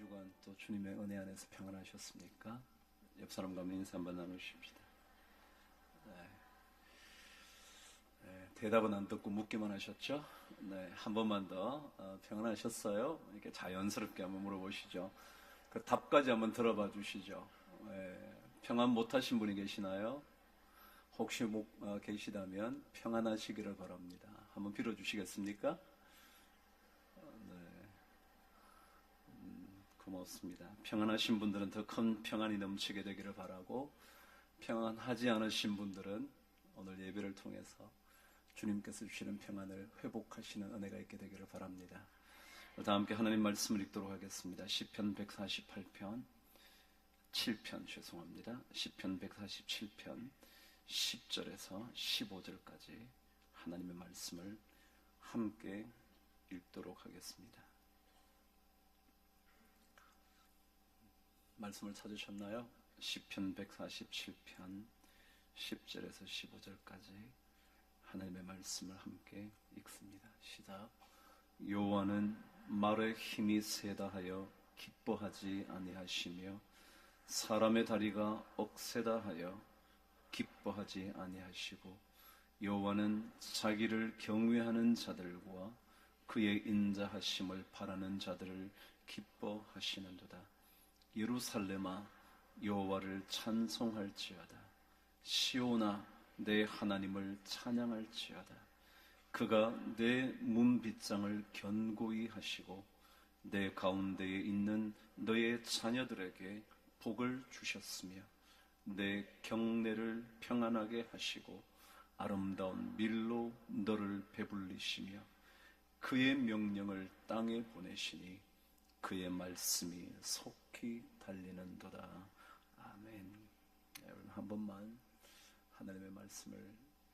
주간 또 주님의 은혜 안에서 평안하셨습니까? 옆 사람과 인사 한번 나누십시다. 대답은 안 듣고 묻기만 하셨죠? 네, 한 번만 더 평안하셨어요? 이렇게 자연스럽게 한번 물어보시죠. 그 답까지 한번 들어봐 주시죠. 평안 못하신 분이 계시나요? 혹시 계시다면 평안하시기를 바랍니다. 한번 빌어주시겠습니까? 고맙습니다. 평안하신 분들은 더 큰 평안이 넘치게 되기를 바라고, 평안하지 않으신 분들은 오늘 예배를 통해서 주님께서 주시는 평안을 회복하시는 은혜가 있게 되기를 바랍니다. 다 함께 하나님 말씀을 읽도록 하겠습니다. 시편 148편 7편 죄송합니다. 시편 147편 10절에서 15절까지 하나님의 말씀을 함께 읽도록 하겠습니다. 말씀을 찾으셨나요? 시편 147편 10절에서 15절까지 하나님의 말씀을 함께 읽습니다. 시작. 여호와는 말의 힘이 세다 하여 기뻐하지 아니하시며 사람의 다리가 억세다 하여 기뻐하지 아니하시고, 여호와는 자기를 경외하는 자들과 그의 인자하심을 바라는 자들을 기뻐하시는도다. 예루살렘아 여호와를 찬송할지어다. 시온아 내 하나님을 찬양할지어다. 그가 내 문빗장을 견고히 하시고 내 가운데에 있는 너의 자녀들에게 복을 주셨으며 내 경내를 평안하게 하시고 아름다운 밀로 너를 배불리시며 그의 명령을 땅에 보내시니 그의 말씀이 속히 달리는도다. 아멘. 여러분 한 번만 하나님의 말씀을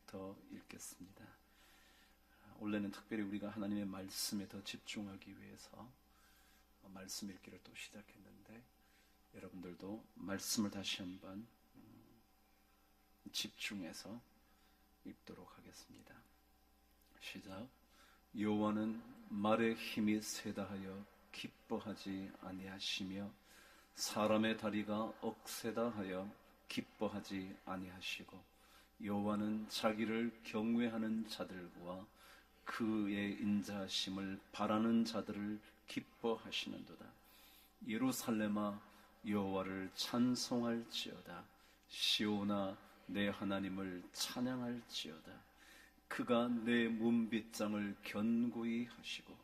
더 읽겠습니다. 원래는 특별히 우리가 하나님의 말씀에 더 집중하기 위해서 말씀 읽기를 또 시작했는데, 여러분들도 말씀을 다시 한번 집중해서 읽도록 하겠습니다. 시작. 여호와는 말의 힘이 세다 하여 기뻐하지 아니하시며 사람의 다리가 억세다 하여 기뻐하지 아니하시고, 여호와는 자기를 경외하는 자들과 그의 인자하심을 바라는 자들을 기뻐하시는도다. 예루살렘아 여호와를 찬송할지어다. 시온아 내 하나님을 찬양할지어다. 그가 내 문빗장을 견고히 하시고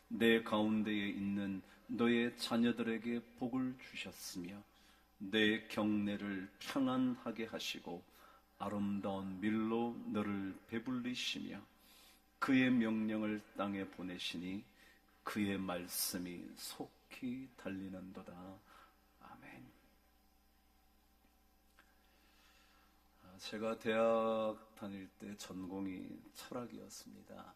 내 가운데에 있는 너의 자녀들에게 복을 주셨으며 내 경내를 평안하게 하시고 아름다운 밀로 너를 배불리시며 그의 명령을 땅에 보내시니 그의 말씀이 속히 달리는도다. 아멘. 제가 대학 다닐 때 전공이 철학이었습니다.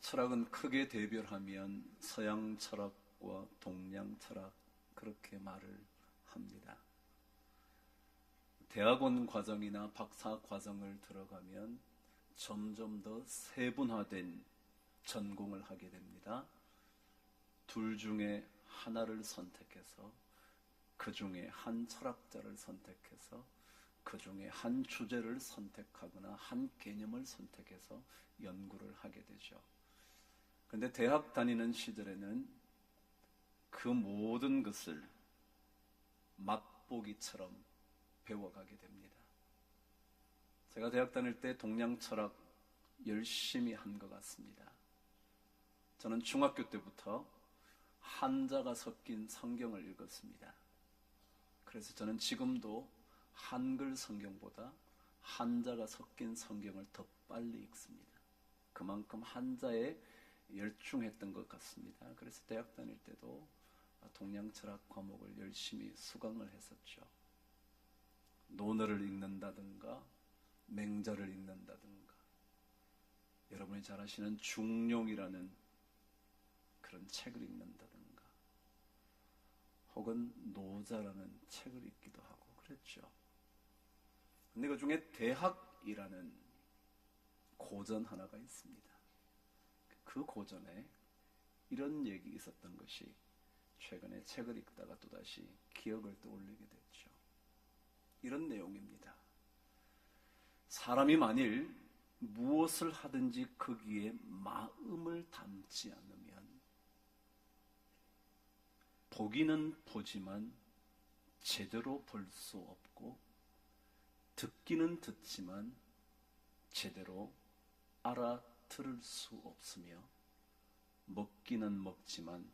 철학은 크게 대별하면 서양 철학과 동양 철학, 그렇게 말을 합니다. 대학원 과정이나 박사 과정을 들어가면 점점 더 세분화된 전공을 하게 됩니다. 둘 중에 하나를 선택해서, 그 중에 한 철학자를 선택해서, 그 중에 한 주제를 선택하거나 한 개념을 선택해서 연구를 하게 되죠. 그런데 대학 다니는 시절에는 그 모든 것을 맛보기처럼 배워가게 됩니다. 제가 대학 다닐 때 동양 철학 열심히 한 것 같습니다. 저는 중학교 때부터 한자가 섞인 성경을 읽었습니다. 그래서 저는 지금도 한글 성경보다 한자가 섞인 성경을 더 빨리 읽습니다. 그만큼 한자에 열중했던 것 같습니다. 그래서 대학 다닐 때도 동양 철학 과목을 열심히 수강을 했었죠. 논어를 읽는다든가 맹자를 읽는다든가, 여러분이 잘 아시는 중용이라는 그런 책을 읽는다든가, 혹은 노자라는 책을 읽기도 하고 그랬죠. 근데 그 중에 대학이라는 고전 하나가 있습니다. 그 고전에 이런 얘기 있었던 것이 최근에 책을 읽다가 또다시 기억을 떠올리게 됐죠. 이런 내용입니다. 사람이 만일 무엇을 하든지 거기에 마음을 담지 않으면 보기는 보지만 제대로 볼 수 없고 듣기는 듣지만 제대로 알아들을 수 없으며 먹기는 먹지만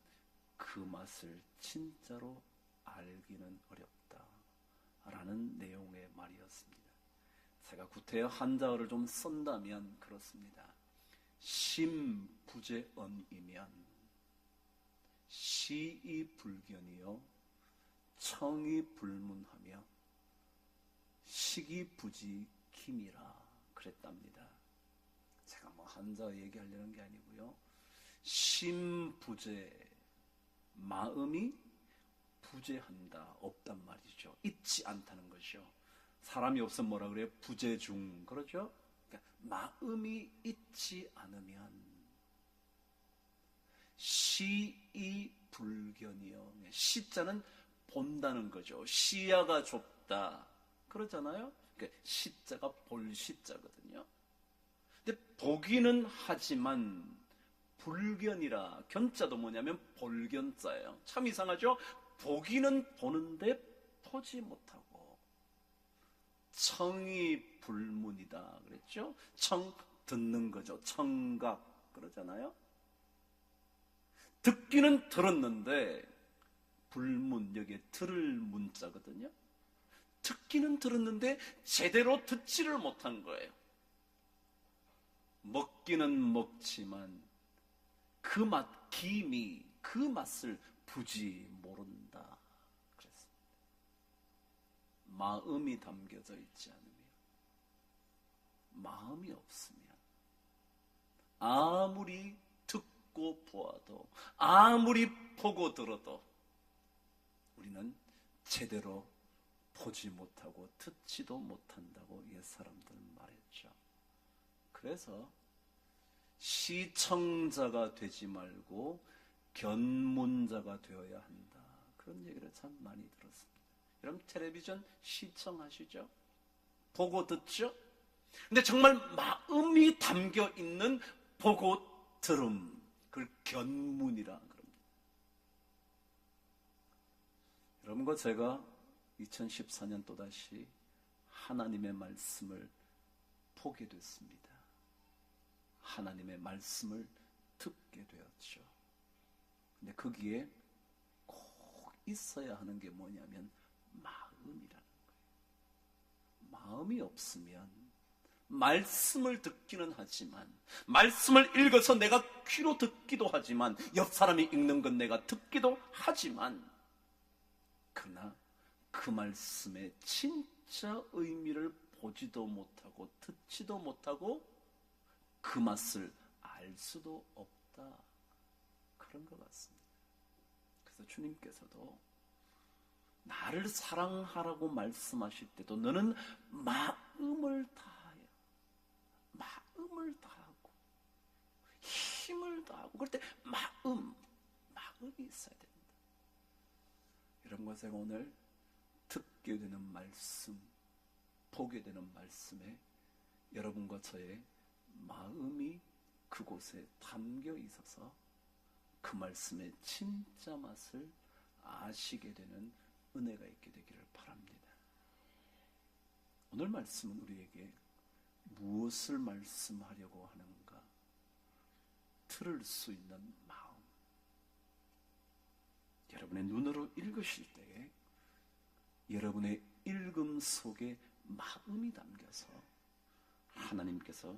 그 맛을 진짜로 알기는 어렵다라는 내용의 말이었습니다. 제가 구태여 한자어를 좀 쓴다면 그렇습니다. 심부재언이면 시이 불견이요 청이 불문하며 시기부지김이라 그랬답니다. 제가 뭐 한자어 얘기하려는 게 아니고요. 심부재, 마음이 부재한다, 없단 말이죠. 있지 않다는 것이요. 사람이 없으면 뭐라 그래요? 부재중, 그렇죠? 그러니까 마음이 있지 않으면 시이 불견이요. 시자는 본다는 거죠. 시야가 좁다, 그러잖아요. 그러니까 시자가 볼 시자거든요. 근데 보기는 하지만 불견이라, 견자도 뭐냐면 볼견자예요. 참 이상하죠? 보기는 보는데 보지 못하고 청이 불문이다 그랬죠? 청, 듣는 거죠. 청각 그러잖아요. 듣기는 들었는데 불문, 여기에 들을 문자거든요. 듣기는 들었는데 제대로 듣지를 못한 거예요. 먹기는 먹지만 그 맛, 김이 그 맛을 부지 모른다 그랬습니다. 마음이 담겨져 있지 않으면, 마음이 없으면 아무리 듣고 보아도 아무리 보고 들어도 우리는 제대로 보지 못하고 듣지도 못한다고 옛사람들은 말했죠. 그래서 시청자가 되지 말고 견문자가 되어야 한다, 그런 얘기를 참 많이 들었습니다. 여러분 텔레비전 시청하시죠? 보고 듣죠? 근데 정말 마음이 담겨 있는 보고 들음, 그걸 견문이라 그럽니다. 여러분과 제가 2014년 또다시 하나님의 말씀을 보게 됐습니다. 하나님의 말씀을 듣게 되었죠. 근데 거기에 꼭 있어야 하는 게 뭐냐면 마음이라는 거예요. 마음이 없으면 말씀을 듣기는 하지만, 말씀을 읽어서 내가 귀로 듣기도 하지만, 옆 사람이 읽는 건 내가 듣기도 하지만, 그러나 그 말씀의 진짜 의미를 보지도 못하고 듣지도 못하고 그 맛을 알 수도 없다, 그런 것 같습니다. 그래서 주님께서도 나를 사랑하라고 말씀하실 때도 너는 마음을 다하여, 마음을 다하고 힘을 다하고, 그럴 때 마음이 있어야 됩니다. 이런 것에 오늘 듣게 되는 말씀, 보게 되는 말씀에 여러분과 저의 마음이 그곳에 담겨 있어서 그 말씀의 진짜 맛을 아시게 되는 은혜가 있게 되기를 바랍니다. 오늘 말씀은 우리에게 무엇을 말씀하려고 하는가 들을 수 있는 마음, 여러분의 눈으로 읽으실 때에 여러분의 읽음 속에 마음이 담겨서 하나님께서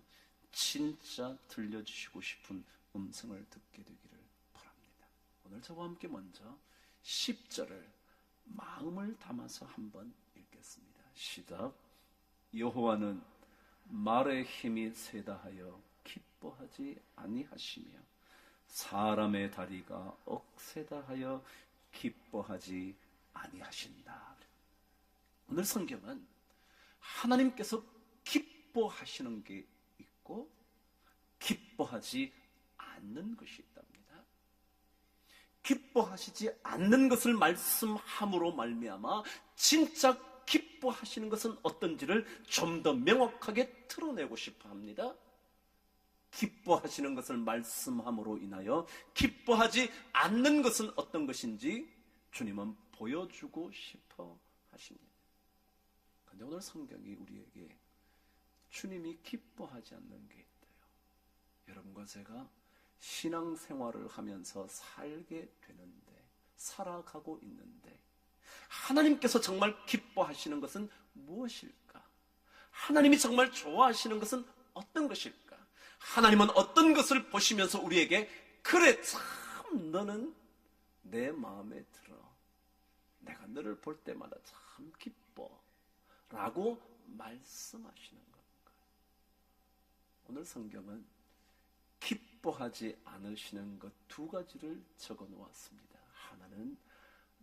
진짜 들려주시고 싶은 음성을 듣게 되기를 바랍니다. 오늘 저와 함께 먼저 10절을 마음을 담아서 한번 읽겠습니다. 시작. 여호와는 말의 힘이 세다 하여 기뻐하지 아니하시며 사람의 다리가 억세다 하여 기뻐하지 아니하신다. 오늘 성경은 하나님께서 기뻐하시는 게 있고 기뻐하지 않는 것이 있답니다. 기뻐하시지 않는 것을 말씀함으로 말미암아 진짜 기뻐하시는 것은 어떤지를 좀 더 명확하게 드러내고 싶어 합니다. 기뻐하시는 것을 말씀함으로 인하여 기뻐하지 않는 것은 어떤 것인지 주님은 보여주고 싶어 하십니다. 그런데 오늘 성경이 우리에게 주님이 기뻐하지 않는 게 있대요. 여러분과 제가 신앙생활을 하면서 살게 되는데, 살아가고 있는데 하나님께서 정말 기뻐하시는 것은 무엇일까? 하나님이 정말 좋아하시는 것은 어떤 것일까? 하나님은 어떤 것을 보시면서 우리에게 그래 참 너는 내 마음에 들어, 내가 너를 볼 때마다 참 기뻐 라고 말씀하시는 건가? 오늘 성경은 기뻐하지 않으시는 것 두 가지를 적어 놓았습니다. 하나는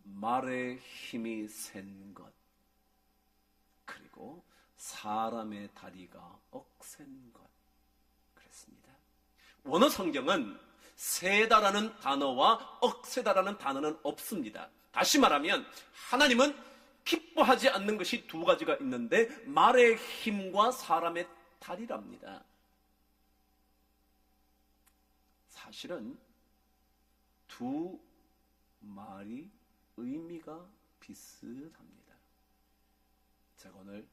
말의 힘이 센 것, 그리고 사람의 다리가 억센 것 그랬습니다. 원어 성경은 세다라는 단어와 억세다라는 단어는 없습니다. 다시 말하면 하나님은 기뻐하지 않는 것이 두 가지가 있는데 말의 힘과 사람의 다리랍니다. 사실은 두 말이 의미가 비슷합니다. 제가 오늘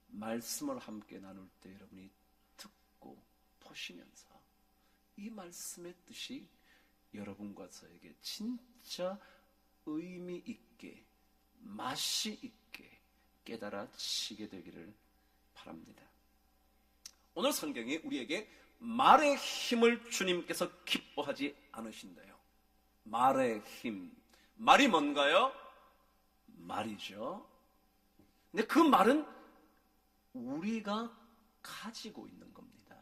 말씀을 함께 나눌 때 여러분이 듣고 보시면서 이 말씀의 뜻이 여러분과 저에게 진짜 의미 있게, 맛이 있게 깨달아지게 되기를 바랍니다. 오늘 성경이 우리에게 말의 힘을 주님께서 기뻐하지 않으신대요. 말의 힘. 말이 뭔가요? 말이죠. 근데 그 말은 우리가 가지고 있는 겁니다.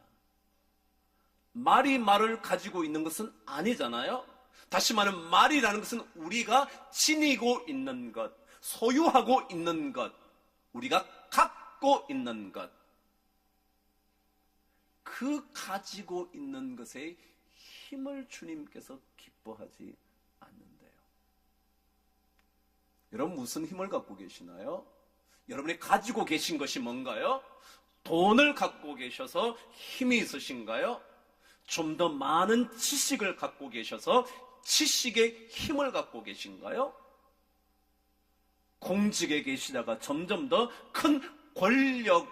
말이 말을 가지고 있는 것은 아니잖아요. 다시 말하면 말이라는 것은 우리가 지니고 있는 것, 소유하고 있는 것, 우리가 갖고 있는 것, 그 가지고 있는 것의 힘을 주님께서 기뻐하지 않는데요. 여러분 무슨 힘을 갖고 계시나요? 여러분이 가지고 계신 것이 뭔가요? 돈을 갖고 계셔서 힘이 있으신가요? 좀 더 많은 지식을 갖고 계셔서 지식의 힘을 갖고 계신가요? 공직에 계시다가 점점 더 큰 권력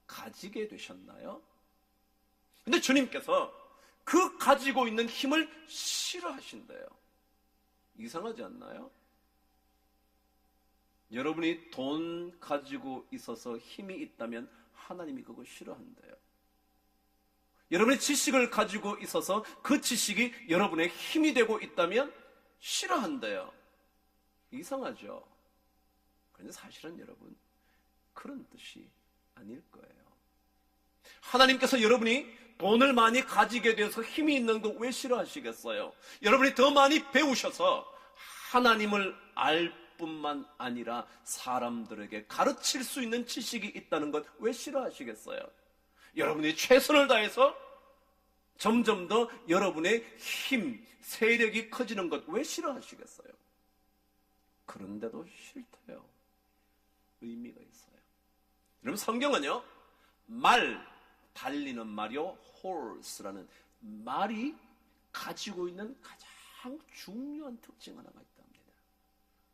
가지게 되셨나요? 근데 주님께서 그 가지고 있는 힘을 싫어하신대요. 이상하지 않나요? 여러분이 돈 가지고 있어서 힘이 있다면 하나님이 그거 싫어한대요. 여러분의 지식을 가지고 있어서 그 지식이 여러분의 힘이 되고 있다면 싫어한대요. 이상하죠? 그런데 사실은 여러분 그런 뜻이 아닐 거예요. 하나님께서 여러분이 돈을 많이 가지게 되어서 힘이 있는 거 왜 싫어하시겠어요? 여러분이 더 많이 배우셔서 하나님을 알 뿐만 아니라 사람들에게 가르칠 수 있는 지식이 있다는 것 왜 싫어하시겠어요? 여러분이 최선을 다해서 점점 더 여러분의 힘, 세력이 커지는 것 왜 싫어하시겠어요? 그런데도 싫대요. 의미가 있어요. 여러분 성경은요, 말, 달리는 말이요, horse라는 말이 가지고 있는 가장 중요한 특징 하나가 있답니다.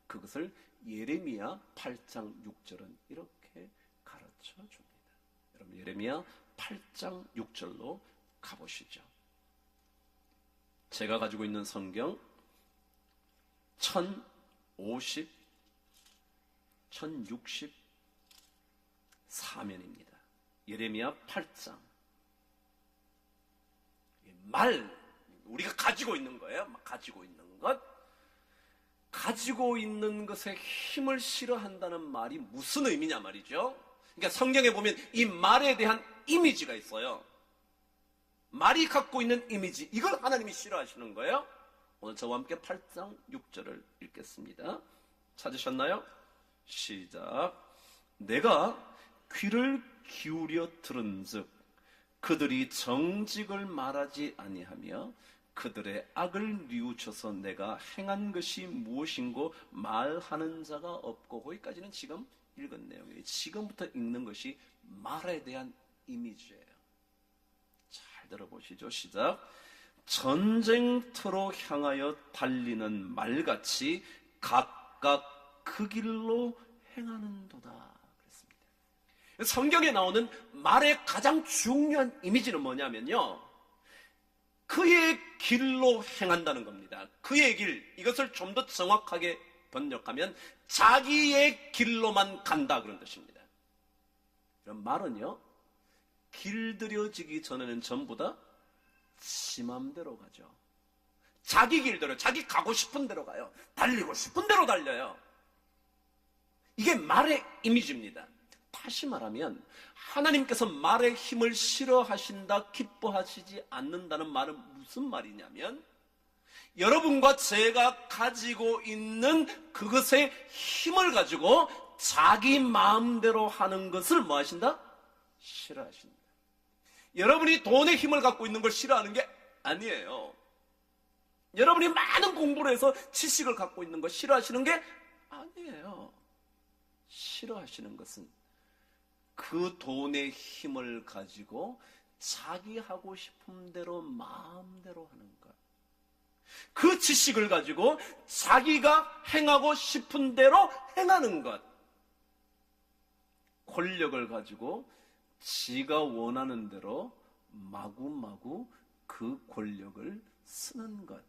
그것을 예레미야 8장 6절은 이렇게 가르쳐 줍니다. 여러분 예레미야 8장 6절로 가보시죠. 제가 가지고 있는 성경 1064면입니다. 예레미야 8장. 말, 우리가 가지고 있는 거예요. 가지고 있는 것. 가지고 있는 것에 힘을 싫어한다는 말이 무슨 의미냐 말이죠. 그러니까 성경에 보면 이 말에 대한 이미지가 있어요. 말이 갖고 있는 이미지, 이걸 하나님이 싫어하시는 거예요. 오늘 저와 함께 8장 6절을 읽겠습니다. 찾으셨나요? 시작. 내가 귀를 기울여 들은즉 그들이 정직을 말하지 아니하며 그들의 악을 뉘우쳐서 내가 행한 것이 무엇인고 말하는 자가 없고. 거기까지는 지금 읽은 내용이에요. 지금부터 읽는 것이 말에 대한 이미지예요. 잘 들어보시죠. 시작. 전쟁터로 향하여 달리는 말같이 각각 그 길로 행하는도다 그랬습니다. 성경에 나오는 말의 가장 중요한 이미지는 뭐냐면요, 그의 길로 행한다는 겁니다. 그의 길, 이것을 좀 더 정확하게 번역하면 자기의 길로만 간다 그런 뜻입니다. 그럼 말은요, 길들여지기 전에는 전부 다 지 맘대로 가죠. 자기 길대로, 자기 가고 싶은 대로 가요. 달리고 싶은 대로 달려요. 이게 말의 이미지입니다. 다시 말하면 하나님께서 말의 힘을 싫어하신다, 기뻐하시지 않는다는 말은 무슨 말이냐면, 여러분과 제가 가지고 있는 그것의 힘을 가지고 자기 마음대로 하는 것을 뭐 하신다? 싫어하신다. 여러분이 돈의 힘을 갖고 있는 걸 싫어하는 게 아니에요. 여러분이 많은 공부를 해서 지식을 갖고 있는 거 싫어하시는 게 아니에요. 싫어하시는 것은 그 돈의 힘을 가지고 자기 하고 싶은 대로 마음대로 하는 것, 그 지식을 가지고 자기가 행하고 싶은 대로 행하는 것, 권력을 가지고 지가 원하는 대로 마구마구 그 권력을 쓰는 것,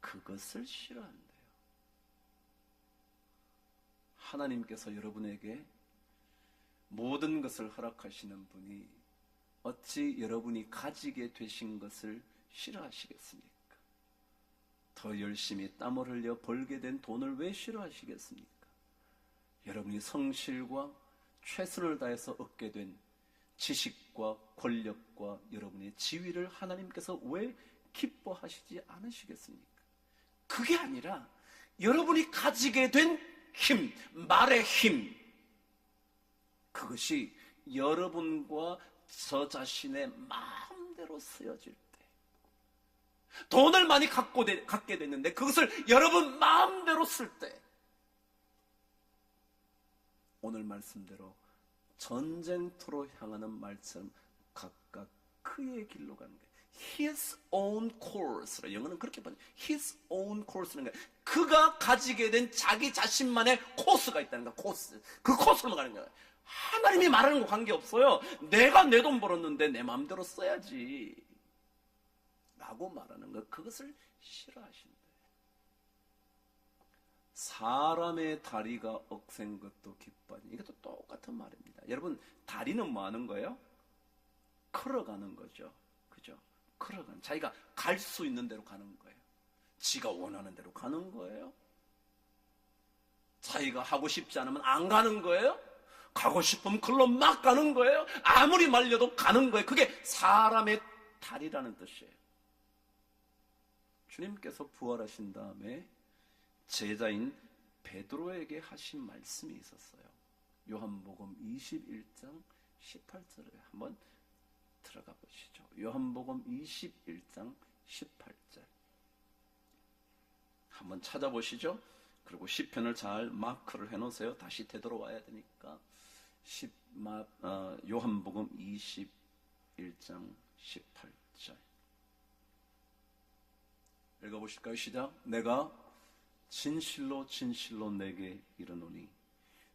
그것을 싫어한대요. 하나님께서 여러분에게 모든 것을 허락하시는 분이 어찌 여러분이 가지게 되신 것을 싫어하시겠습니까? 더 열심히 땀을 흘려 벌게 된 돈을 왜 싫어하시겠습니까? 여러분이 성실과 최선을 다해서 얻게 된 지식과 권력과 여러분의 지위를 하나님께서 왜 기뻐하시지 않으시겠습니까? 그게 아니라 여러분이 가지게 된 힘, 말의 힘, 그것이 여러분과 저 자신의 마음대로 쓰여질 때, 돈을 많이 갖게 됐는데 그것을 여러분 마음대로 쓸 때, 오늘 말씀대로 전쟁터로 향하는 말처럼 각각 그의 길로 가는 거예요. His own course. 영어는 그렇게 번역해요. His own course는 거예요. 그가 가지게 된 자기 자신만의 코스가 있다는 거예요. 코스. 그 코스로 가는 거예요. 하나님이 말하는 거 관계없어요. 내가 내 돈 벌었는데 내 마음대로 써야지 라고 말하는 거, 그것을 싫어하신대요. 사람의 다리가 억센 것도 기뻐하니, 이것도 똑같은 말입니다. 여러분, 다리는 뭐 하는 거예요? 걸어가는 거죠. 그죠? 걸어가는, 자기가 갈 수 있는 대로 가는 거예요. 지가 원하는 대로 가는 거예요. 자기가 하고 싶지 않으면 안 가는 거예요. 가고 싶으면 글로 막 가는 거예요. 아무리 말려도 가는 거예요. 그게 사람의 다리라는 뜻이에요. 주님께서 부활하신 다음에 제자인 베드로에게 하신 말씀이 있었어요. 요한복음 21장 18절에 한번 들어가 보시죠. 요한복음 21장 18절 한번 찾아보시죠. 그리고 시편을 잘 마크를 해놓으세요. 다시 되돌아와야 되니까. 요한복음 21장 18절 읽어보실까요? 시작. 내가 진실로 진실로 내게 이르노니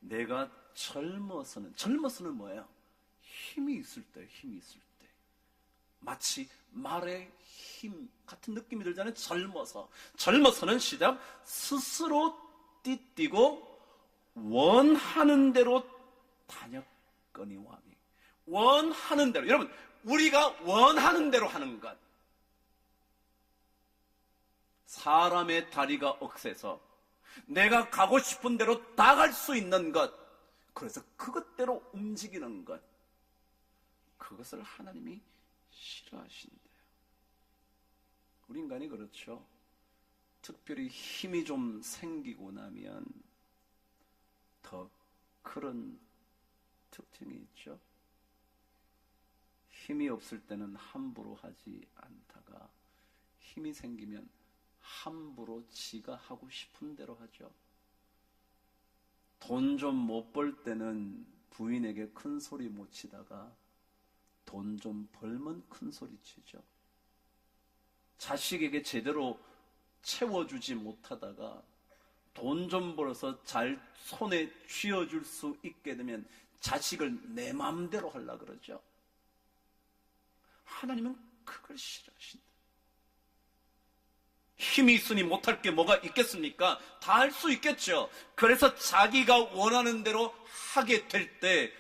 내가 젊어서는 뭐예요? 힘이 있을 때, 마치 말의 힘 같은 느낌이 들잖아요. 젊어서는 시작. 스스로 띠띠고 원하는 대로 다녔거니와. 원하는 대로, 여러분, 우리가 원하는 대로 하는 것, 사람의 다리가 억세서 내가 가고 싶은 대로 다 갈 수 있는 것, 그래서 그것대로 움직이는 것, 그것을 하나님이 싫어하신대요. 우리 인간이 그렇죠. 특별히 힘이 좀 생기고 나면 더 그런 특징이 있죠. 힘이 없을 때는 함부로 하지 않다가 힘이 생기면 함부로 지가 하고 싶은 대로 하죠. 돈 좀 못 벌 때는 부인에게 큰 소리 못 치다가 돈 좀 벌면 큰 소리 치죠. 자식에게 제대로 채워주지 못하다가 돈 좀 벌어서 잘 손에 쥐어줄 수 있게 되면 자식을 내 마음대로 하려고 그러죠. 하나님은 그걸 싫어하신다. 힘이 있으니 못할 게 뭐가 있겠습니까? 다 할 수 있겠죠. 그래서 자기가 원하는 대로 하게 될 때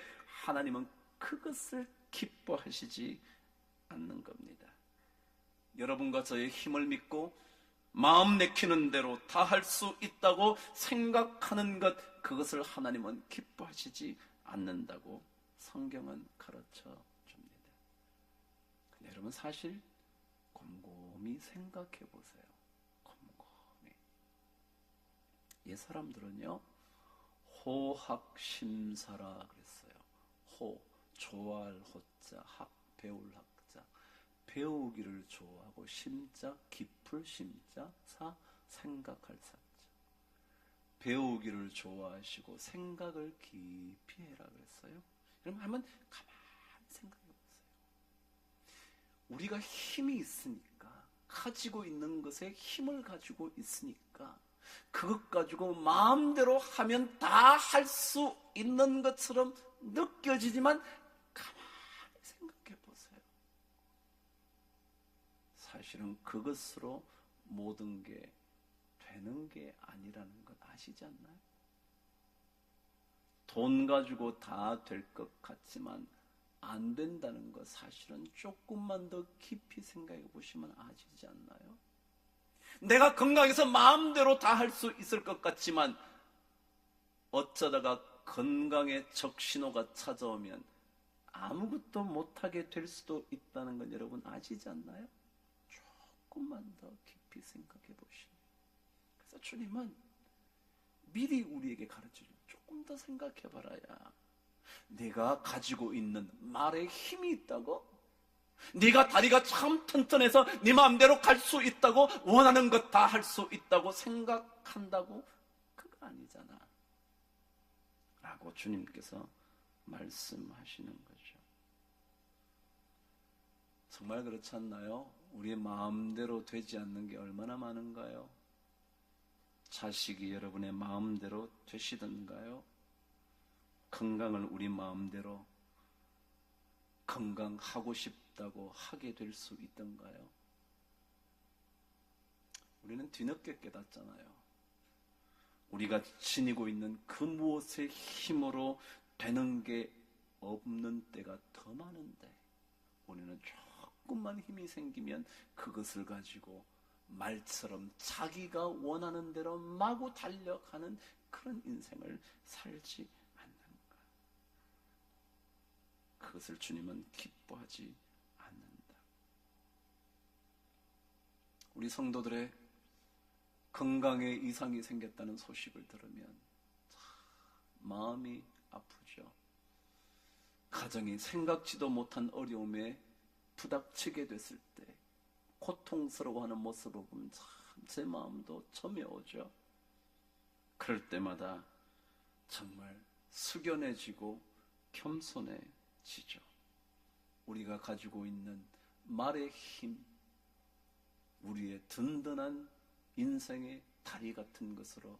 하나님은 그것을 기뻐하시지 않는 겁니다. 여러분과 저의 힘을 믿고 마음 내키는 대로 다 할 수 있다고 생각하는 것, 그것을 하나님은 기뻐하시지 않는다고 성경은 가르쳐 줍니다. 근데 여러분, 사실 곰곰이 생각해 보세요. 곰곰이. 옛 사람들은요, 호학심사라 그랬어요. 호, 좋아할 호자, 학, 배울 학자. 배우기를 좋아하고, 심자, 깊을 심자, 사, 생각할 사자. 배우기를 좋아하시고 생각을 깊이 해라 그랬어요. 여러분, 한번 가만히 생각해 보세요. 우리가 힘이 있으니까, 가지고 있는 것에 힘을 가지고 있으니까 그것 가지고 마음대로 하면 다 할 수 있는 것처럼 느껴지지만 가만히 생각해 보세요. 사실은 그것으로 모든 게 되는 게 아니라는 것 아시지 않나요? 돈 가지고 다 될 것 같지만 안 된다는 것, 사실은 조금만 더 깊이 생각해 보시면 아시지 않나요? 내가 건강해서 마음대로 다 할 수 있을 것 같지만 어쩌다가 건강에 적신호가 찾아오면 아무것도 못하게 될 수도 있다는 건 여러분 아시지 않나요? 조금만 더 깊이 생각해 보시면. 그래서 주님은 미리 우리에게 가르쳐줘요. 조금 더 생각해 봐라야. 네가 가지고 있는 말에 힘이 있다고? 네가 다리가 참 튼튼해서 네 마음대로 갈 수 있다고? 원하는 것 다 할 수 있다고 생각한다고? 그거 아니잖아 라고 주님께서 말씀하시는 거죠. 정말 그렇지 않나요? 우리의 마음대로 되지 않는 게 얼마나 많은가요? 자식이 여러분의 마음대로 되시던가요? 건강을 우리 마음대로 건강하고 싶다고 하게 될 수 있던가요? 우리는 뒤늦게 깨닫잖아요. 우리가 지니고 있는 그 무엇의 힘으로 되는 게 없는 때가 더 많은데 우리는 조금만 힘이 생기면 그것을 가지고 말처럼 자기가 원하는 대로 마구 달려가는 그런 인생을 살지 않는가. 그것을 주님은 기뻐하지 않는다. 우리 성도들의 건강에 이상이 생겼다는 소식을 들으면 참 마음이 아프죠. 가정이 생각지도 못한 어려움에 부닥치게 됐을 때 고통스러워하는 모습을 보면 참 제 마음도 점여오죠. 그럴 때마다 정말 숙연해지고 겸손해지죠. 우리가 가지고 있는 말의 힘, 우리의 든든한 인생의 다리 같은 것으로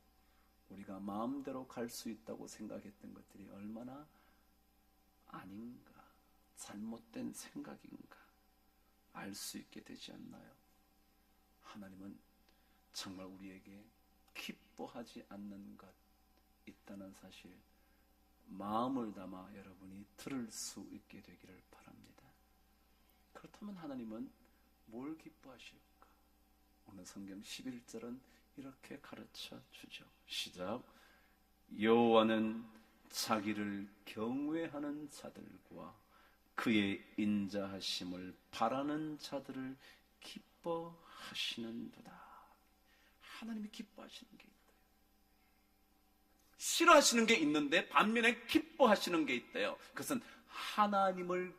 우리가 마음대로 갈 수 있다고 생각했던 것들이 얼마나 아닌가, 잘못된 생각인가 알 수 있게 되지 않나요? 하나님은 정말 우리에게 기뻐하지 않는 것 있다는 사실, 마음을 담아 여러분이 들을 수 있게 되기를 바랍니다. 그렇다면 하나님은 뭘 기뻐하실까? 오늘 성경 11절은 이렇게 가르쳐 주죠. 시작. 여호와는 자기를 경외하는 자들과 그의 인자하심을 바라는 자들을 기뻐하시는도다. 하나님이 기뻐하시는 게 있대요. 싫어하시는 게 있는데 반면에 기뻐하시는 게 있대요. 그것은 하나님을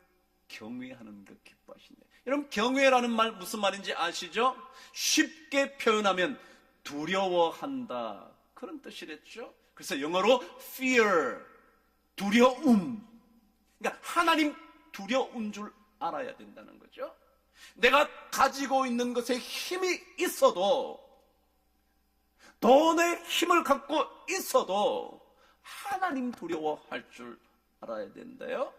경외하는 것 기뻐하신대. 여러분, 경외라는 말 무슨 말인지 아시죠? 쉽게 표현하면 두려워한다, 그런 뜻이랬죠. 그래서 영어로 fear, 두려움. 그러니까 하나님 두려운 줄 알아야 된다는 거죠. 내가 가지고 있는 것에 힘이 있어도, 돈의 힘을 갖고 있어도 하나님 두려워할 줄 알아야 된다요.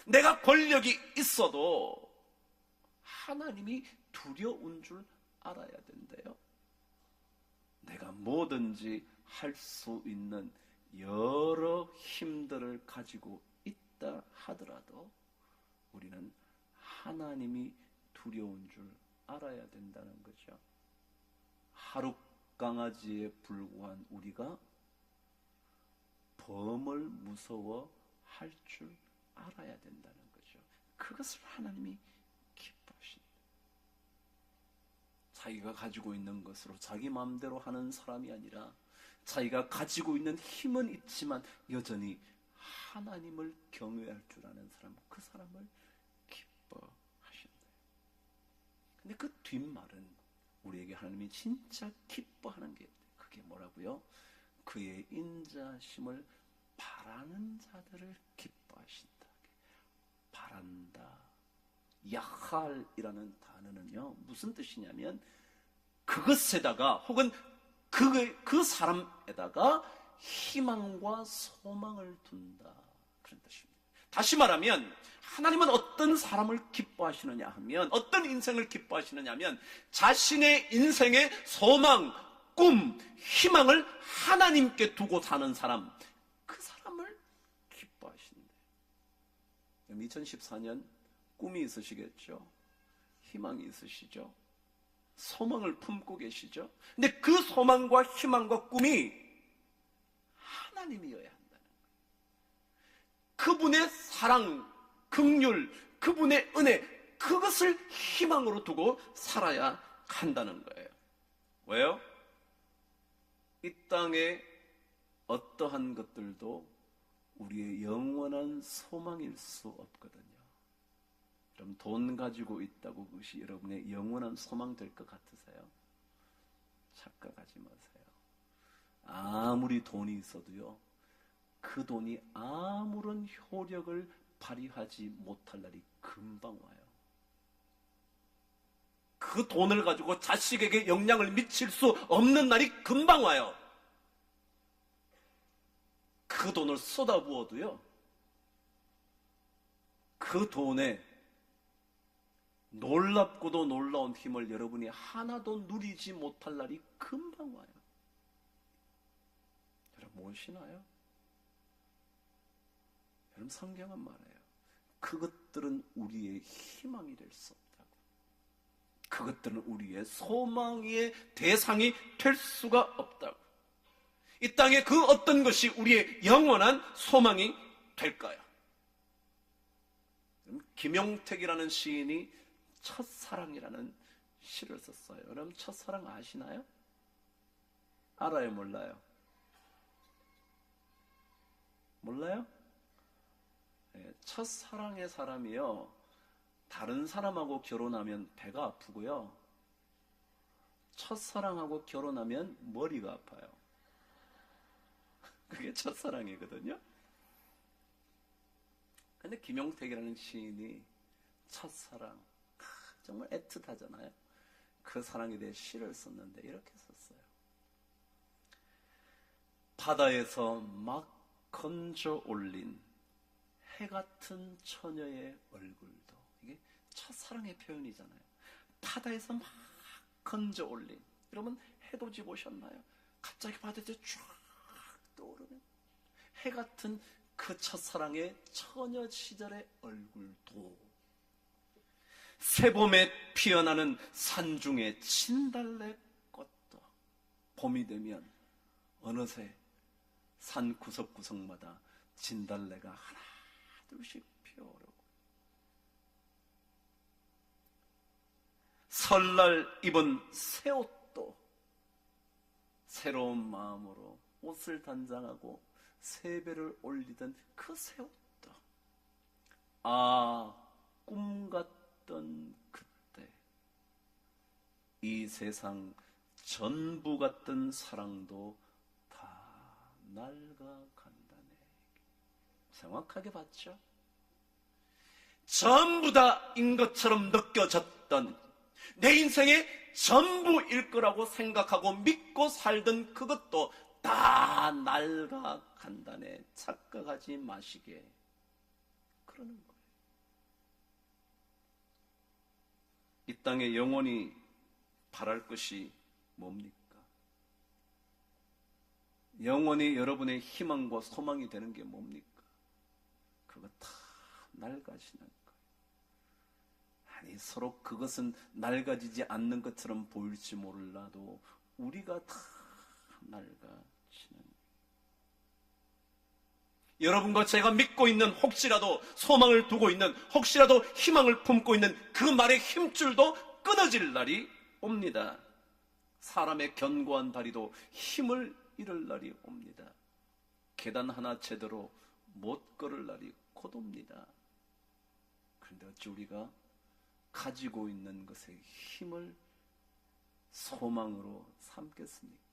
내가 권력이 있어도 하나님이 두려운 줄 알아야 된대요. 내가 뭐든지 할 수 있는 여러 힘들을 가지고 있다 하더라도 우리는 하나님이 두려운 줄 알아야 된다는 거죠. 하루 강아지에 불과한 우리가 범을 무서워할 줄 알아야 된다는 거죠. 그것을 하나님이 기뻐하신다. 자기가 가지고 있는 것으로 자기 마음대로 하는 사람이 아니라 자기가 가지고 있는 힘은 있지만 여전히 하나님을 경외할 줄 아는 사람, 그 사람을 기뻐하신다. 근데 그 뒷말은 우리에게 하나님이 진짜 기뻐하는 게, 그게 뭐라고요? 그의 인자심을 바라는 자들을 기뻐하신다. 바란다. 야할이라는 단어는요, 무슨 뜻이냐면 그것에다가 혹은 그 사람에다가 희망과 소망을 둔다, 그런 뜻입니다. 다시 말하면 하나님은 어떤 사람을 기뻐하시느냐 하면, 어떤 인생을 기뻐하시느냐 하면 자신의 인생의 소망, 꿈, 희망을 하나님께 두고 사는 사람, 그 사람을 기뻐하신대. 2014년 꿈이 있으시겠죠? 희망이 있으시죠? 소망을 품고 계시죠? 근데 그 소망과 희망과 꿈이 하나님이어야 한다는 거예요. 그분의 사랑, 긍휼, 그분의 은혜, 그것을 희망으로 두고 살아야 한다는 거예요. 왜요? 이 땅에 어떠한 것들도 우리의 영원한 소망일 수 없거든요. 그럼 돈 가지고 있다고 그것이 여러분의 영원한 소망 될 것 같으세요? 착각하지 마세요. 아무리 돈이 있어도요, 그 돈이 아무런 효력을 발휘하지 못할 날이 금방 와요. 그 돈을 가지고 자식에게 영향을 미칠 수 없는 날이 금방 와요. 그 돈을 쏟아부어도요, 그 돈에 놀랍고도 놀라운 힘을 여러분이 하나도 누리지 못할 날이 금방 와요. 여러분 무엇이나요? 여러분 성경은 말해요. 그것들은 우리의 희망이 될 수 없다고. 그것들은 우리의 소망의 대상이 될 수가 없다고. 이 땅에 그 어떤 것이 우리의 영원한 소망이 될까요? 김용택이라는 시인이 첫사랑이라는 시를 썼어요. 여러분 첫사랑 아시나요? 알아요? 몰라요? 몰라요? 첫사랑의 사람이요, 다른 사람하고 결혼하면 배가 아프고요, 첫사랑하고 결혼하면 머리가 아파요. 그게 첫사랑이거든요. 근데 김용택이라는 시인이 첫사랑, 정말 애틋하잖아요. 그 사랑에 대해 시를 썼는데 이렇게 썼어요. 바다에서 막 건져 올린 해 같은 처녀의 얼굴도, 이게 첫사랑의 표현이잖아요. 바다에서 막 건져 올린, 여러분 해돋이 보셨나요? 갑자기 바다에서 쫙 떠오르는 해 같은 그 첫사랑의 처녀 시절의 얼굴도, 새봄에 피어나는 산중의 진달래 꽃도 봄이 되면 어느새 산 구석구석마다 진달래가 하나 둘씩 피어오르고, 설날 입은 새 옷도 새로운 마음으로 옷을 단장하고 세배를 올리던 그 새 옷도, 아, 꿈 같은 어떤 그때 이 세상 전부 같던 사랑도 다 낡아간다네. 정확하게 봤죠? 전부 다인 것처럼 느껴졌던, 내 인생의 전부일 거라고 생각하고 믿고 살던 그것도 다 낡아간다네. 착각하지 마시게 그러는 거예요. 이 땅에 영원히 바랄 것이 뭡니까? 영원히 여러분의 희망과 소망이 되는 게 뭡니까? 그거 다 낡아지는 거예요. 아니, 서로 그것은 낡아지지 않는 것처럼 보일지 몰라도 우리가 다 낡아지는 거예요. 여러분과 제가 믿고 있는, 혹시라도 소망을 두고 있는, 혹시라도 희망을 품고 있는 그 말의 힘줄도 끊어질 날이 옵니다. 사람의 견고한 다리도 힘을 잃을 날이 옵니다. 계단 하나 제대로 못 걸을 날이 곧 옵니다. 그런데 어찌 우리가 가지고 있는 것의 힘을 소망으로 삼겠습니까?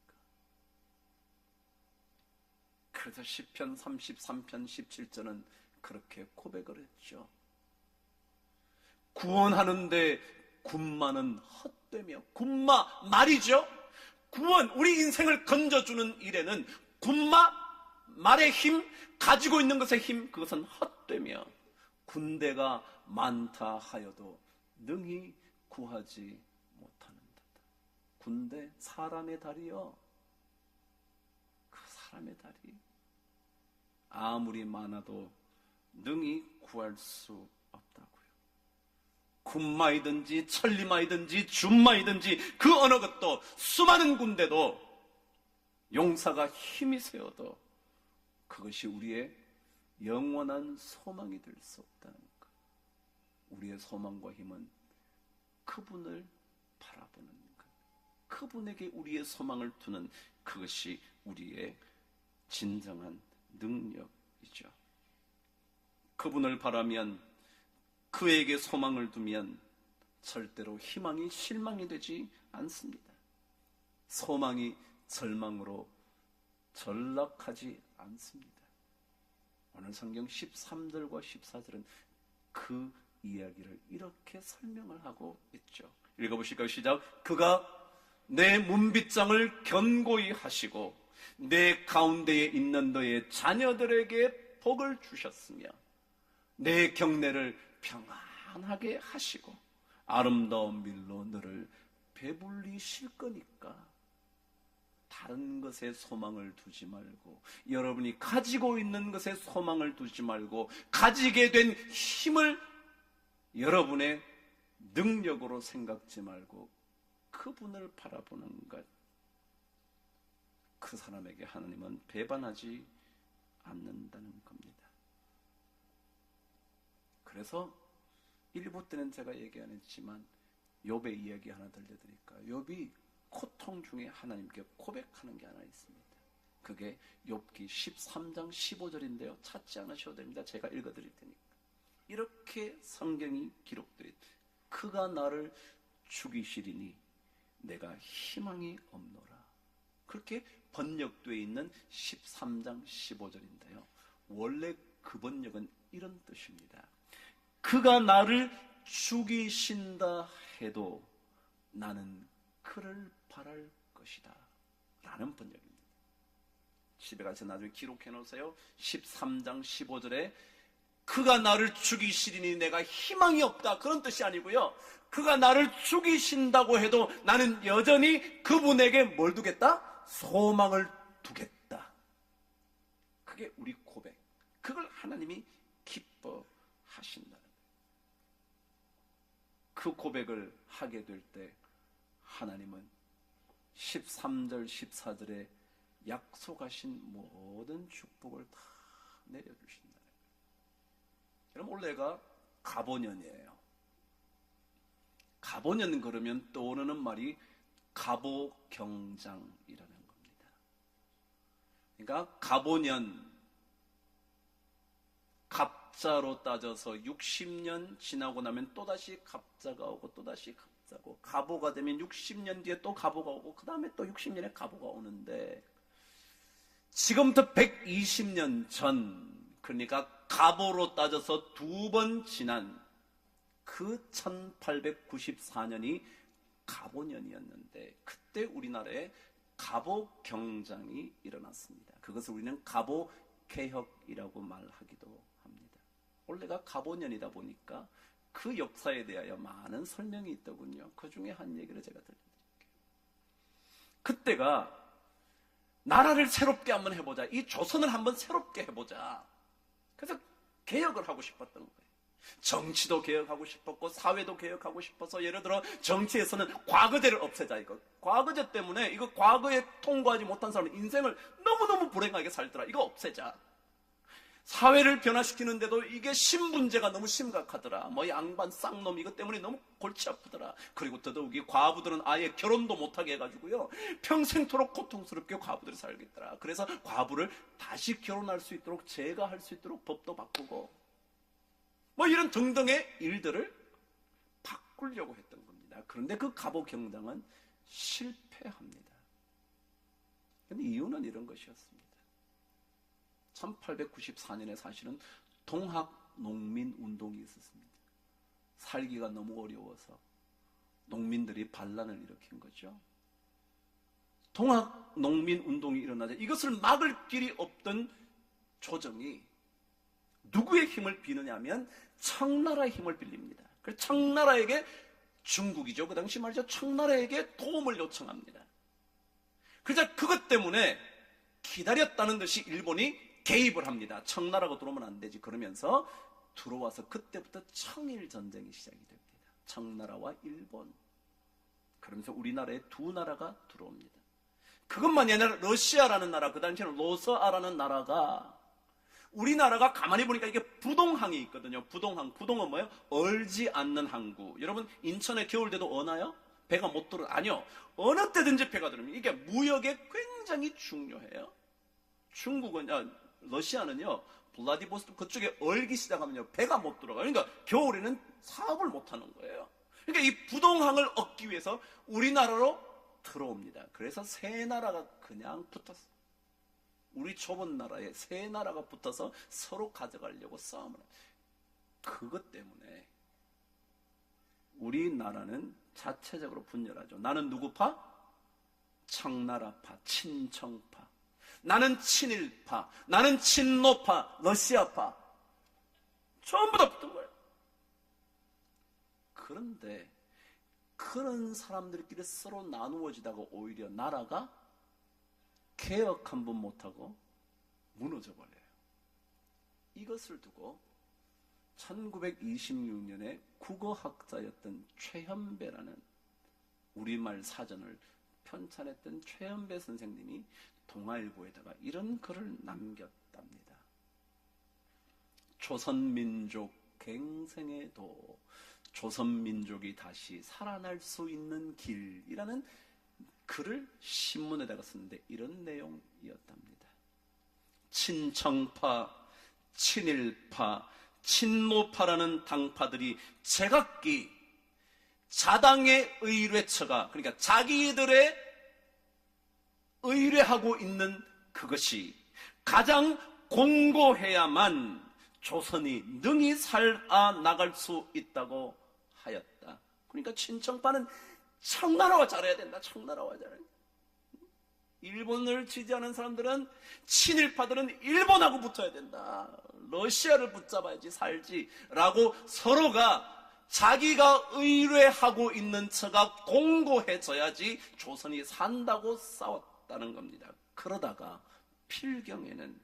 그래서 시편 33편 17절은 그렇게 고백을 했죠. 구원하는데 군마는 헛되며, 군마 말이죠. 구원, 우리 인생을 건져주는 일에는 군마, 말의 힘, 가지고 있는 것의 힘, 그것은 헛되며 군대가 많다 하여도 능히 구하지 못하는다. 군대, 사람의 다리요. 그 사람의 다리 아무리 많아도 능히 구할 수 없다고요. 군마이든지 천리마이든지 준마이든지 그 어느 것도, 수많은 군대도 용사가 힘이 세어도 그것이 우리의 영원한 소망이 될 수 없다는 것. 우리의 소망과 힘은 그분을 바라보는 것, 그분에게 우리의 소망을 두는 그것이 우리의 진정한 능력이죠. 그분을 바라면, 그에게 소망을 두면 절대로 희망이 실망이 되지 않습니다. 소망이 절망으로 전락하지 않습니다. 오늘 성경 13절과 14절은 그 이야기를 이렇게 설명을 하고 있죠. 읽어보실까요? 시작. 그가 내 문빗장을 견고히 하시고 내 가운데에 있는 너의 자녀들에게 복을 주셨으며 내 경내를 평안하게 하시고 아름다운 밀로 너를 배불리실 거니까 다른 것에 소망을 두지 말고, 여러분이 가지고 있는 것에 소망을 두지 말고, 가지게 된 힘을 여러분의 능력으로 생각지 말고 그분을 바라보는 것, 그 사람에게 하나님은 배반하지 않는다는 겁니다. 그래서 일부 때는 제가 얘기 안 했지만 욥의 이야기 하나 들려드릴까요? 욥이 고통 중에 하나님께 고백하는 게 하나 있습니다. 그게 욥기 13장 15절인데요. 찾지 않으셔도 됩니다. 제가 읽어드릴 테니까. 이렇게 성경이 기록되어 있다. 그가 나를 죽이시리니 내가 희망이 없노라. 그렇게 번역되어 있는 13장 15절인데요. 원래 그 번역은 이런 뜻입니다. 그가 나를 죽이신다 해도 나는 그를 바랄 것이다 라는 번역입니다. 집에 가서 나중에 기록해 놓으세요. 13장 15절에 그가 나를 죽이시리니 내가 희망이 없다, 그런 뜻이 아니고요. 그가 나를 죽이신다고 해도 나는 여전히 그분에게 뭘 두겠다? 소망을 두겠다. 그게 우리 고백. 그걸 하나님이 기뻐하신다는 거예요. 그 고백을 하게 될 때 하나님은 13절 14절에 약속하신 모든 축복을 다 내려주신다는 거예요. 여러분, 올해가 갑오년이에요. 갑오년 그러면 떠오르는 말이 갑오경장이라는 겁니다. 그러니까 갑오년, 갑 갑자로 따져서 60년 지나고 나면 또다시 갑자가 오고 또다시 갑자가 오고, 갑오가 되면 60년 뒤에 또 갑오가 오고 그 다음에 또 60년에 갑오가 오는데, 지금부터 120년 전, 그러니까 갑오로 따져서 2번 지난 그 1894년이 갑오년이었는데, 그때 우리나라에 갑오 경장이 일어났습니다. 그것을 우리는 갑오 개혁이라고 말하기도 합니다. 원래가 갑오년이다 보니까 그 역사에 대하여 많은 설명이 있더군요. 그 중에 한 얘기를 제가 들려드릴게요. 그때가 나라를 새롭게 한번 해보자, 이 조선을 한번 새롭게 해보자, 그래서 개혁을 하고 싶었던 거예요. 정치도 개혁하고 싶었고 사회도 개혁하고 싶어서, 예를 들어 정치에서는 과거제를 없애자, 이거 과거제 때문에 이거 과거에 통과하지 못한 사람은 인생을 너무너무 불행하게 살더라, 이거 없애자. 사회를 변화시키는데도 이게 신분제가 너무 심각하더라, 뭐 양반 쌍놈 이것 때문에 너무 골치 아프더라. 그리고 더더욱이 과부들은 아예 결혼도 못하게 해가지고요, 평생토록 고통스럽게 과부들이 살겠더라. 그래서 과부를 다시 결혼할 수 있도록, 제가할 수 있도록 법도 바꾸고, 뭐 이런 등등의 일들을 바꾸려고 했던 겁니다. 그런데 그 갑오 경장은 실패합니다. 그런데 이유는 이런 것이었습니다. 1894년에 사실은 동학농민운동이 있었습니다. 살기가 너무 어려워서 농민들이 반란을 일으킨 거죠. 동학농민운동이 일어나자 이것을 막을 길이 없던 조정이 누구의 힘을 비느냐 하면 청나라의 힘을 빌립니다. 그래서 청나라에게, 중국이죠, 그 당시 말이죠, 청나라에게 도움을 요청합니다. 그래서 그것 때문에 기다렸다는 듯이 일본이 개입을 합니다. 청나라가 들어오면 안 되지, 그러면서 들어와서 그때부터 청일전쟁이 시작이 됩니다. 청나라와 일본. 그러면서 우리나라에 두 나라가 들어옵니다. 그것만이 아니라 러시아라는 나라, 그 당시에는 로서아라는 나라가, 우리나라가 가만히 보니까 이게 부동항이 있거든요. 부동항. 부동은 뭐예요? 얼지 않는 항구. 여러분 인천에 겨울돼도 어나요? 배가 못 들어? 아니요. 어느 때든지 배가 들어옵니다. 이게 무역에 굉장히 중요해요. 중국은, 러시아는요, 블라디보스토크 그쪽에 얼기 시작하면요, 배가 못 들어가요. 그러니까 겨울에는 사업을 못 하는 거예요. 그러니까 이 부동항을 얻기 위해서 우리나라로 들어옵니다. 그래서 세 나라가 그냥 붙었어요. 우리 좁은 나라에 세 나라가 붙어서 서로 가져가려고 싸움을 해요. 그것 때문에 우리나라는 자체적으로 분열하죠. 나는 누구파? 청나라파, 친청파. 나는 친일파, 나는 친노파, 러시아파. 전부 다 붙은 거예요. 그런데 그런 사람들끼리 서로 나누어지다가 오히려 나라가 개혁 한 번 못하고 무너져 버려요. 이것을 두고 1926년에 국어학자였던 최현배라는 우리말 사전을 편찬했던 최현배 선생님이 동아일보에다가 이런 글을 남겼답니다. 조선민족 갱생에도 조선민족이 다시 살아날 수 있는 길이라는 글을 신문에다가 썼는데 이런 내용이었답니다. 친청파, 친일파, 친노파라는 당파들이 제각기 자당의 의뢰처가, 그러니까 자기들의 의뢰하고 있는 그것이 가장 공고해야만 조선이 능히 살아나갈 수 있다고 하였다. 그러니까 친청파는 청나라와 잘해야 된다. 청나라와 잘해야 된다. 일본을 지지하는 사람들은, 친일파들은 일본하고 붙어야 된다. 러시아를 붙잡아야지 살지 라고 서로가 자기가 의뢰하고 있는 처가 공고해져야지 조선이 산다고 싸웠다는 겁니다. 그러다가 필경에는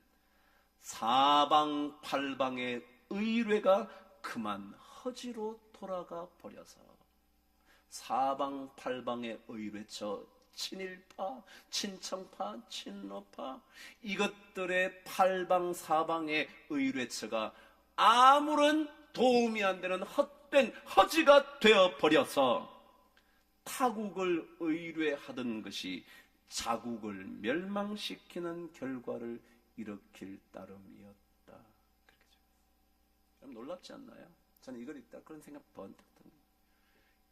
사방팔방의 의뢰가 그만 허지로 돌아가 버려서 사방팔방의 의뢰처, 친일파, 친청파, 친노파, 이것들의 팔방사방의 의뢰처가 아무런 도움이 안 되는 헛된 허지가 되어버려서 타국을 의뢰하던 것이 자국을 멸망시키는 결과를 일으킬 따름이었다. 좀 놀랍지 않나요? 저는 이걸 읽다 그런 생각 번뜩 듭니다.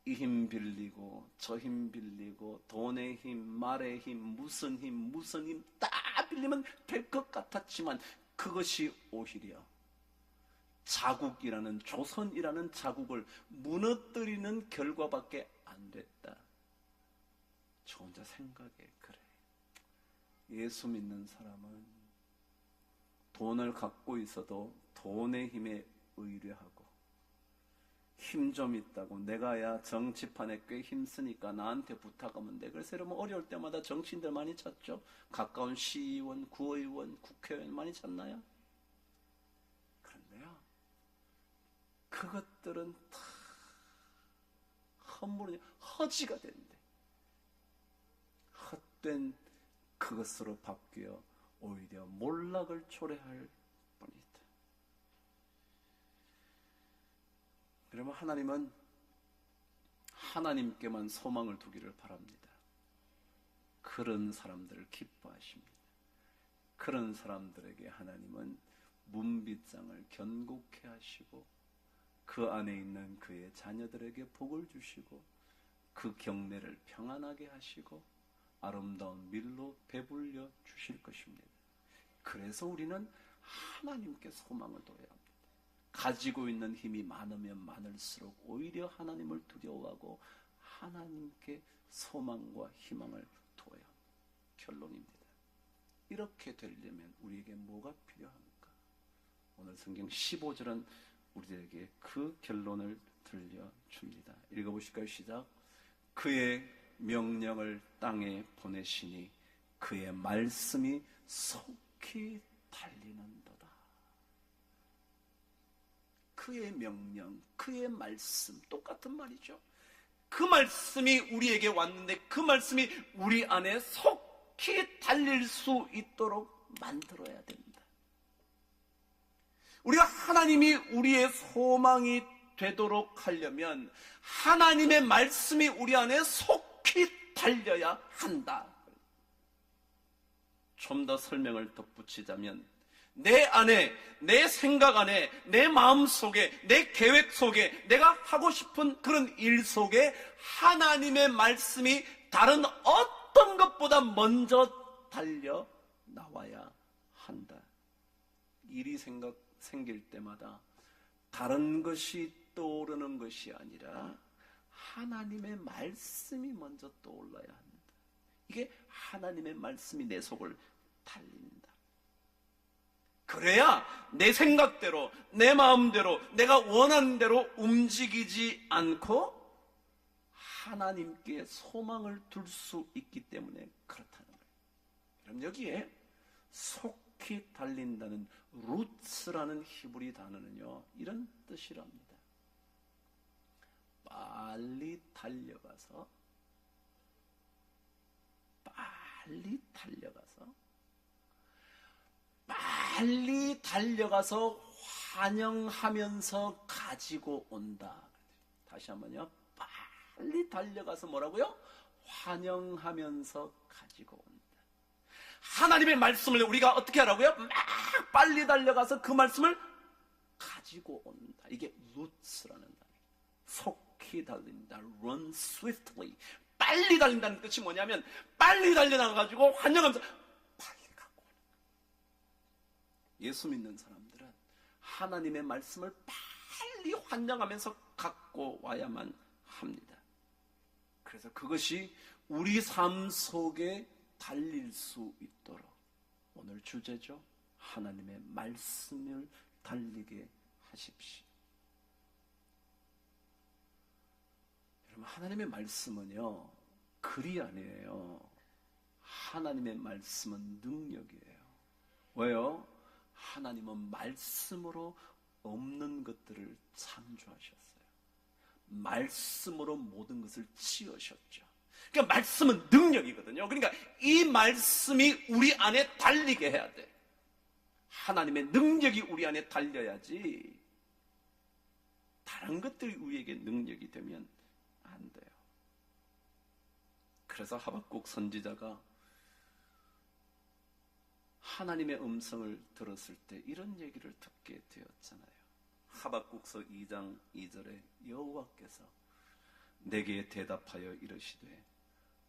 이 힘 빌리고 저 힘 빌리고 돈의 힘, 말의 힘, 무슨 힘 다 빌리면 될 것 같았지만 그것이 오히려 자국이라는, 조선이라는 자국을 무너뜨리는 결과밖에 안 됐다. 저 혼자 생각에 그래. 예수 믿는 사람은 돈을 갖고 있어도 돈의 힘에 의뢰하고, 힘 좀 있다고 내가야 정치판에 꽤 힘쓰니까 나한테 부탁하면 돼. 그래서 여러분 어려울 때마다 정치인들 많이 찾죠. 가까운 시의원, 구의원, 국회의원 많이 찾나요? 그런데요, 그것들은 다 헛물이 허지가 된대. 헛된 그것으로 바뀌어 오히려 몰락을 초래할 뿐이다. 그러면 하나님은 하나님께만 소망을 두기를 바랍니다. 그런 사람들을 기뻐하십니다. 그런 사람들에게 하나님은 문빗장을 견고케 하시고 그 안에 있는 그의 자녀들에게 복을 주시고 그 경내를 평안하게 하시고 아름다운 밀로 배불려 주실 것입니다. 그래서 우리는 하나님께 소망을 둬야 합니다. 가지고 있는 힘이 많으면 많을수록 오히려 하나님을 두려워하고 하나님께 소망과 희망을 둬야 합니다. 결론입니다. 이렇게 되려면 우리에게 뭐가 필요합니까? 오늘 성경 15절은 우리들에게 그 결론을 들려줍니다. 읽어보실까요? 시작. 그의 명령을 땅에 보내시니 그의 말씀이 속히 달리는도다. 그의 명령, 그의 말씀, 똑같은 말이죠. 그 말씀이 우리에게 왔는데 그 말씀이 우리 안에 속히 달릴 수 있도록 만들어야 됩니다. 우리가 하나님이 우리의 소망이 되도록 하려면 하나님의 말씀이 우리 안에 속히 달려야 한다. 좀 더 설명을 덧붙이자면 내 안에, 내 생각 안에, 내 마음 속에, 내 계획 속에, 내가 하고 싶은 그런 일 속에 하나님의 말씀이 다른 어떤 것보다 먼저 달려 나와야 한다. 일이 생길 때마다 다른 것이 떠오르는 것이 아니라 하나님의 말씀이 먼저 떠올라야 합니다. 이게 하나님의 말씀이 내 속을 달린다. 그래야 내 생각대로, 내 마음대로, 내가 원하는 대로 움직이지 않고 하나님께 소망을 둘 수 있기 때문에 그렇다는 거예요. 그럼 여기에 속히 달린다는 루츠라는 히브리 단어는요, 이런 뜻이랍니다. 빨리 달려가서 환영하면서 가지고 온다. 다시 한번요. 빨리 달려가서 뭐라고요? 환영하면서 가지고 온다. 하나님의 말씀을 우리가 어떻게 하라고요? 막 빨리 달려가서 그 말씀을 가지고 온다. 이게 루츠라는 단어예요. 속히 달린다. Run swiftly. 빨리 달린다는 뜻이 뭐냐면 빨리 달려나가가지고 환영하면서 빨리 갖고 오는 거예요. 예수 믿는 사람들은 하나님의 말씀을 빨리 환영하면서 갖고 와야만 합니다. 그래서 그것이 우리 삶 속에 달릴 수 있도록 오늘 주제죠. 하나님의 말씀을 달리게 하십시오. 여러분, 하나님의 말씀은요, 글이 아니에요. 하나님의 말씀은 능력이에요. 왜요? 하나님은 말씀으로 없는 것들을 창조하셨어요. 말씀으로 모든 것을 지으셨죠. 그러니까 말씀은 능력이거든요. 그러니까 이 말씀이 우리 안에 달리게 해야 돼. 하나님의 능력이 우리 안에 달려야지 다른 것들이 우리에게 능력이 되면 안 돼요. 그래서 하박국 선지자가 하나님의 음성을 들었을 때 이런 얘기를 듣게 되었잖아요. 하박국서 2장 2절에 여호와께서 내게 대답하여 이르시되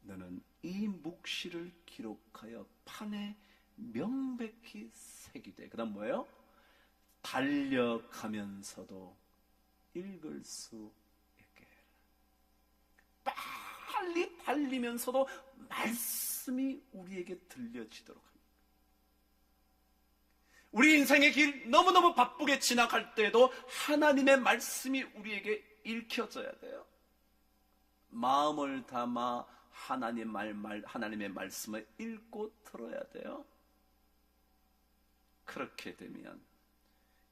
너는 이 묵시를 기록하여 판에 명백히 새기되, 그 다음 뭐예요? 달려가면서도 읽을 수 있게 해라. 빨리 달리면서도 말씀이 우리에게 들려지도록 합니다. 우리 인생의 길 너무너무 바쁘게 지나갈 때에도 하나님의 말씀이 우리에게 읽혀져야 돼요. 마음을 담아 하나님의 말씀을 읽고 들어야 돼요. 그렇게 되면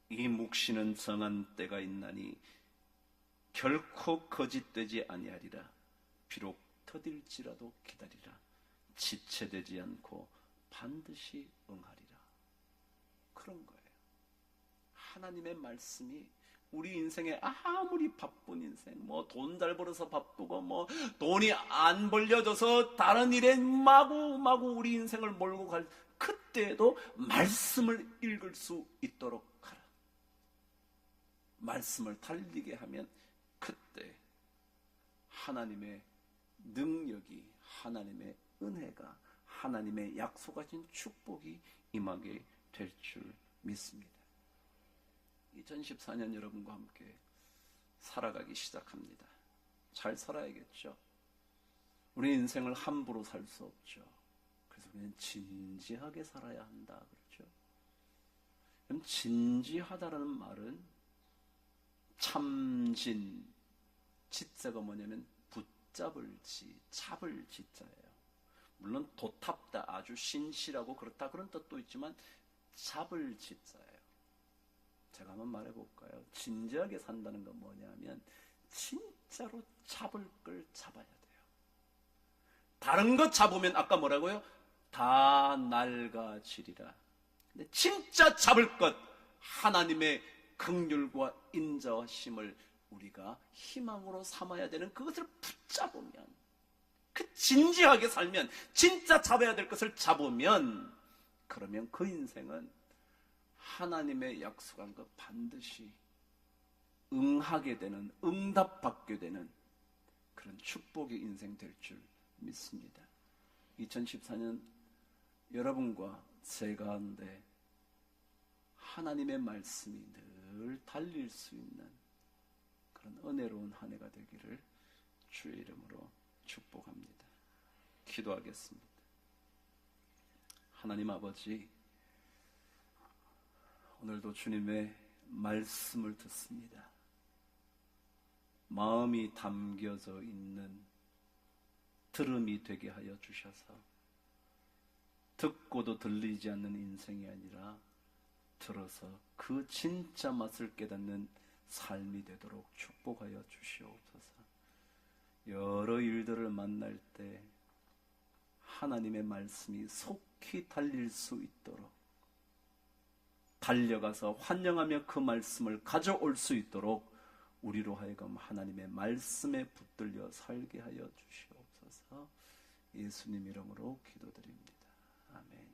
이 묵시는 정한 때가 있나니 결코 거짓되지 아니하리라. 비록 더딜지라도 기다리라. 지체되지 않고 반드시 응하리라. 그런 거예요. 하나님의 말씀이 우리 인생에 아무리 바쁜 인생, 돈 잘 벌어서 바쁘고 돈이 안 벌려져서 다른 일에 마구 우리 인생을 몰고 갈 그때에도 말씀을 읽을 수 있도록 하라. 말씀을 달리게 하면 그때 하나님의 능력이, 하나님의 은혜가, 하나님의 약속하신 축복이 임하게 될 줄 믿습니다. 2014년 여러분과 함께 살아가기 시작합니다. 잘 살아야겠죠. 우리 인생을 함부로 살 수 없죠. 그래서 우리는 진지하게 살아야 한다 그렇죠. 그럼 진지하다라는 말은 참진, 지자가 뭐냐면 붙잡을 지, 잡을 지자예요. 물론 도탑다, 아주 신실하고 그렇다 그런 뜻도 있지만 잡을 지자예요. 제가 한번 말해볼까요? 진지하게 산다는 건 뭐냐면 진짜로 잡을 걸 잡아야 돼요. 다른 것 잡으면 아까 뭐라고요? 다 낡아지리라. 근데 진짜 잡을 것, 하나님의 긍휼과 인자하심을 우리가 희망으로 삼아야 되는 그것을 붙잡으면, 그 진지하게 살면, 진짜 잡아야 될 것을 잡으면, 그러면 그 인생은 하나님의 약속한 것 반드시 응하게 되는, 응답받게 되는 그런 축복의 인생 될 줄 믿습니다. 2014년 여러분과 제 가운데 하나님의 말씀이 늘 달릴 수 있는 그런 은혜로운 한 해가 되기를 주의 이름으로 축복합니다. 기도하겠습니다. 하나님 아버지, 오늘도 주님의 말씀을 듣습니다. 마음이 담겨져 있는 들음이 되게 하여 주셔서 듣고도 들리지 않는 인생이 아니라 들어서 그 진짜 맛을 깨닫는 삶이 되도록 축복하여 주시옵소서. 여러 일들을 만날 때 하나님의 말씀이 속히 달릴 수 있도록, 달려가서 환영하며 그 말씀을 가져올 수 있도록 우리로 하여금 하나님의 말씀에 붙들려 살게 하여 주시옵소서. 예수님 이름으로 기도드립니다. 아멘.